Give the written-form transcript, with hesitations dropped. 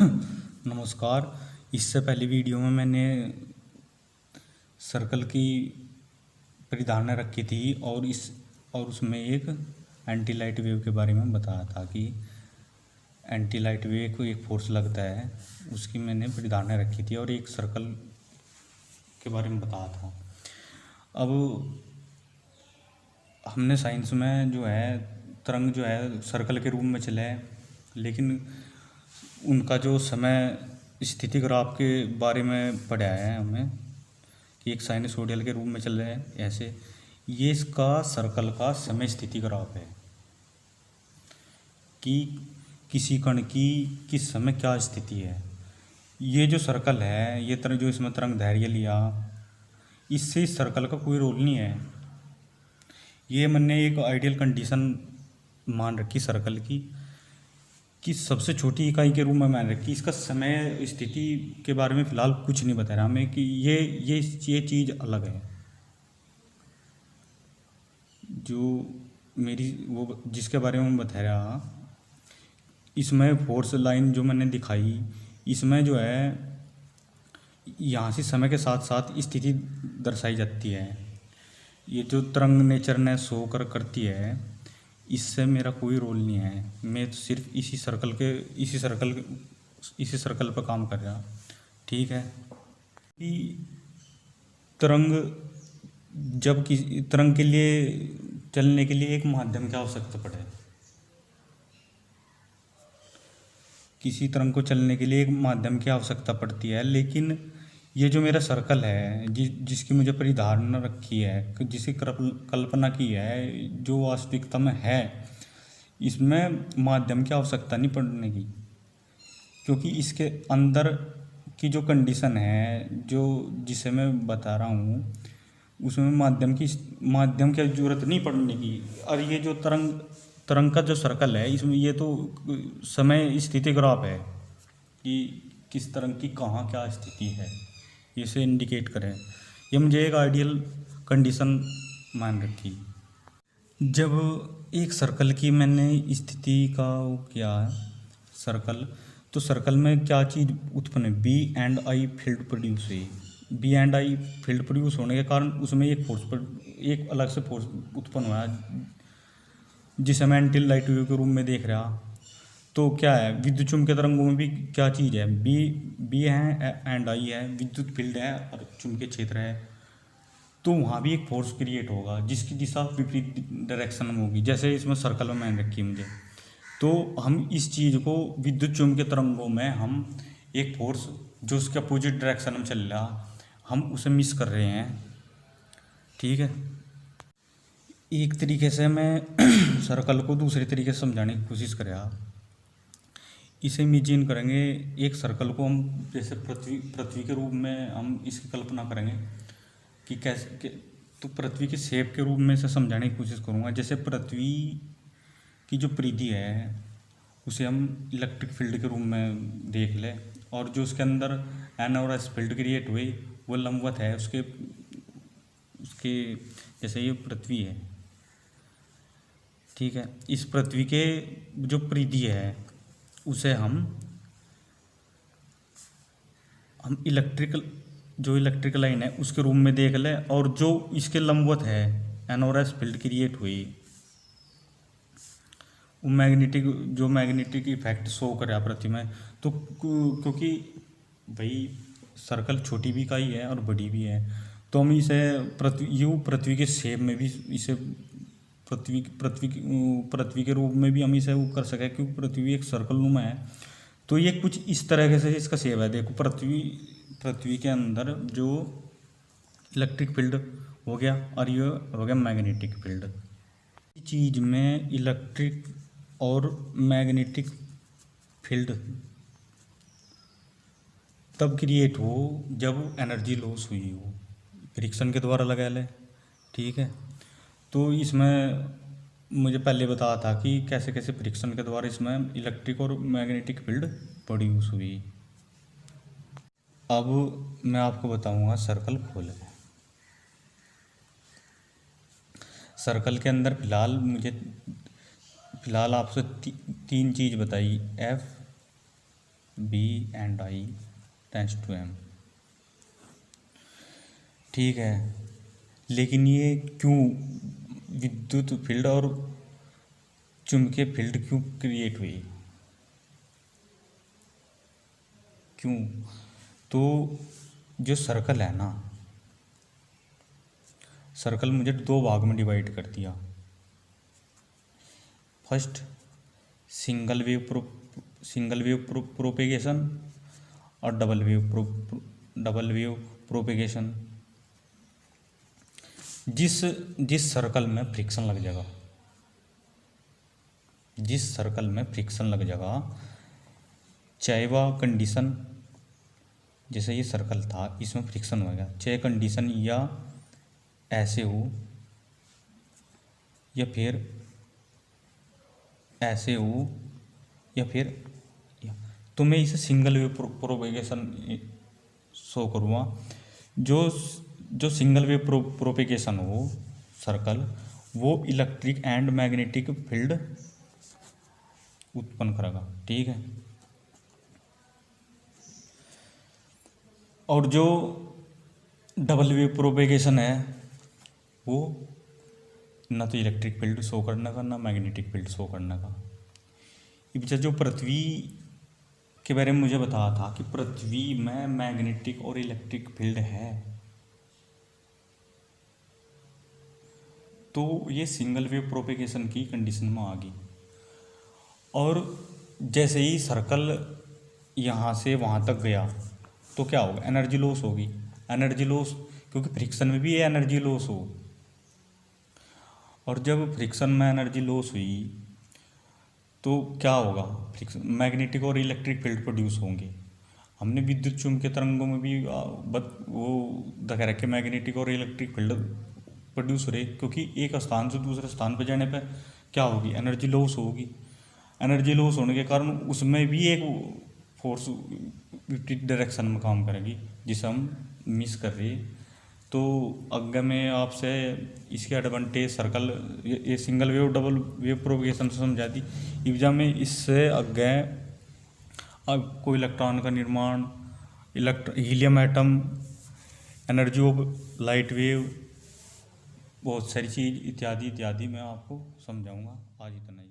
नमस्कार। इससे पहली वीडियो में मैंने सर्कल की परिधारणा रखी थी और उसमें एक एंटी लाइट वेव के बारे में बताया था कि एंटी लाइट वेव को एक फोर्स लगता है, उसकी मैंने परिधारणा रखी थी और एक सर्कल के बारे में बताया था। अब हमने साइंस में जो है तरंग जो है सर्कल के रूप में चले, लेकिन उनका जो समय स्थिति ग्राफ के बारे में पढ़ा है हमें कि एक साइनसोइडल के रूप में चल रहे हैं ऐसे। ये इसका सर्कल का समय स्थिति ग्राफ है कि किसी कण की किस समय क्या स्थिति है। ये जो सर्कल है, ये तरंग जो इसमें तरंग दैर्घ्य लिया, इससे इस सर्कल का कोई रोल नहीं है। ये मैंने एक आइडियल कंडीशन मान रखी सर्कल की कि सबसे छोटी इकाई के रूप में मान रखी। इसका समय स्थिति के बारे में फ़िलहाल कुछ नहीं बता रहा हमें कि ये चीज़ अलग है। जो मेरी वो जिसके बारे में बता रहा, इसमें फोर्स लाइन जो मैंने दिखाई, इसमें जो है यहाँ से समय के साथ साथ स्थिति दर्शाई जाती है। ये जो तरंग नेचर ने शो करती है, इससे मेरा कोई रोल नहीं है। मैं तो सिर्फ इसी सर्कल पर काम कर रहा। ठीक है कि तरंग के लिए चलने के लिए एक माध्यम की आवश्यकता पड़े। किसी तरंग को चलने के लिए एक माध्यम की आवश्यकता पड़ती है, लेकिन ये जो मेरा सर्कल है जिसकी मुझे परिधारणा रखी है, जिसकी कल्पना की है, जो वास्तविकता में है, इसमें माध्यम की आवश्यकता नहीं पड़ने की, क्योंकि इसके अंदर की जो कंडीशन है जिसे मैं बता रहा हूँ, उसमें माध्यम की ज़रूरत नहीं पड़ने की। और ये जो तरंग का जो सर्कल है, इसमें ये तो समय स्थिति ग्राफ है कि किस तरंग की कहाँ क्या स्थिति है, इसे इंडिकेट करें। ये मुझे एक आइडियल कंडीशन मान रखी। जब एक सर्कल की मैंने स्थिति का वो किया सर्कल, तो सर्कल में क्या चीज़ उत्पन्न है, B and I field produce हुई। B and I field produce होने के कारण उसमें एक अलग से फोर्स उत्पन्न हुआ, जिसे मैं एंटी लाइट वेव के रूप में देख रहा। तो क्या है, विद्युत चुम्बकीय तरंगों में भी क्या चीज़ है, बी है एंड आई है, विद्युत फील्ड है और चुम्बकीय क्षेत्र है। तो वहाँ भी एक फोर्स क्रिएट होगा जिसकी दिशा विपरीत डायरेक्शन में होगी, जैसे इसमें सर्कल में मैंने रखी मुझे। तो हम इस चीज़ को विद्युत चुम्बकीय तरंगों में हम एक फोर्स जो उसके अपोजिट डायरेक्शन में चल रहा, हम उसे मिस कर रहे हैं। ठीक है, एक तरीके से मैं सर्कल को दूसरे तरीके से समझाने की कोशिश कर रहा। इसे इमेजिन करेंगे, एक सर्कल को हम जैसे पृथ्वी के रूप में हम इसकी कल्पना करेंगे कि कैसे तो पृथ्वी के शेप के रूप में से समझाने की कोशिश करूँगा। जैसे पृथ्वी की जो परिधि है उसे हम इलेक्ट्रिक फील्ड के रूप में देख लें, और जो उसके अंदर एन और एस फील्ड क्रिएट हुई वो लंबवत है उसके जैसे ये पृथ्वी है। ठीक है, इस पृथ्वी के जो परिधि है उसे हम इलेक्ट्रिकल लाइन है उसके रूप में देख लें, और जो इसके लंबवत है एन और एस फील्ड क्रिएट हुई, वो मैग्नेटिक इफेक्ट शो करे पृथ्वी में। तो क्योंकि भाई सर्कल छोटी भी इकाई है और बड़ी भी है, तो हम इसे पृथ्वी के शेप में भी इसे पृथ्वी के रूप में भी हम इसे वो कर सकें, क्योंकि पृथ्वी एक सर्कल नुमा है। तो ये कुछ इस तरह से इसका शेप है। देखो, पृथ्वी के अंदर जो इलेक्ट्रिक फील्ड हो गया और ये हो गया मैग्नेटिक फील्ड। इस चीज़ में इलेक्ट्रिक और मैग्नेटिक फील्ड तब क्रिएट हो जब एनर्जी लॉस हुई हो, फ्रिक्शन के द्वारा लगा ले। ठीक है, तो इसमें मुझे पहले बताया था कि कैसे कैसे फ्रिक्शन के द्वारा इसमें इलेक्ट्रिक और मैग्नेटिक फील्ड प्रोड्यूस हुई। अब मैं आपको बताऊंगा सर्कल खोले। सर्कल के अंदर फिलहाल आपसे तीन चीज़ बताई, F B and I tends to M. ठीक है, लेकिन ये क्यों विद्युत फील्ड और चुंबकीय फील्ड क्यों क्रिएट हुई, क्यों? तो जो सर्कल है ना, सर्कल मुझे दो भाग में डिवाइड कर दिया। फर्स्ट सिंगल वेव प्रोपेगेशन और डबल वेव प्रोपेगेशन। जिस सर्कल में फ्रिक्शन लग जाएगा, चाहे वह कंडीशन, जैसे ये सर्कल था इसमें फ्रिक्शन हो गया, चाहे कंडीशन या ऐसे हो या फिर ऐसे हो या फिर तो मैं इसे सिंगल वेव प्रोपेगेशन शो करूँगा। जो सिंगल वेव प्रोपेगेशन हो सर्कल, वो इलेक्ट्रिक एंड मैग्नेटिक फील्ड उत्पन्न करेगा। ठीक है, और जो डबल वेव प्रोपेगेशन है वो ना तो इलेक्ट्रिक फील्ड शो करने का ना मैग्नेटिक फील्ड शो करने का। इस जो पृथ्वी के बारे में मुझे बताया था कि पृथ्वी में मैग्नेटिक और इलेक्ट्रिक फील्ड है, तो ये सिंगल वेव प्रोपेगेशन की कंडीशन में आ गई। और जैसे ही सर्कल यहाँ से वहाँ तक गया तो क्या होगा, एनर्जी लॉस होगी। एनर्जी लॉस क्योंकि फ्रिक्शन में भी ये एनर्जी लॉस हो, और जब फ्रिक्शन में एनर्जी लॉस हुई तो क्या होगा, फ्रिक्शन मैग्नेटिक और इलेक्ट्रिक फील्ड प्रोड्यूस होंगे। हमने विद्युत चुम्बकीय तरंगों में भी वो दिखा रखे मैग्नेटिक और इलेक्ट्रिक फील्ड प्रोड्यूस हो रहे, क्योंकि एक स्थान से दूसरे स्थान पर जाने पर क्या होगी, एनर्जी लॉस होगी। एनर्जी लॉस होने के कारण उसमें भी एक फोर्स विपरीत डायरेक्शन में काम करेगी, जिसे हम मिस कर रहे। तो अगर मैं आपसे इसके एडवांटेज सर्कल ये single wave double wave propagation से समझा दी, एग्जाम में इससे आगे अब कोई इलेक्ट्रॉन का निर्माण, helium atom, energy of light wave, बहुत सारी चीज़ इत्यादि इत्यादि मैं आपको समझाऊंगा। आज इतना ही।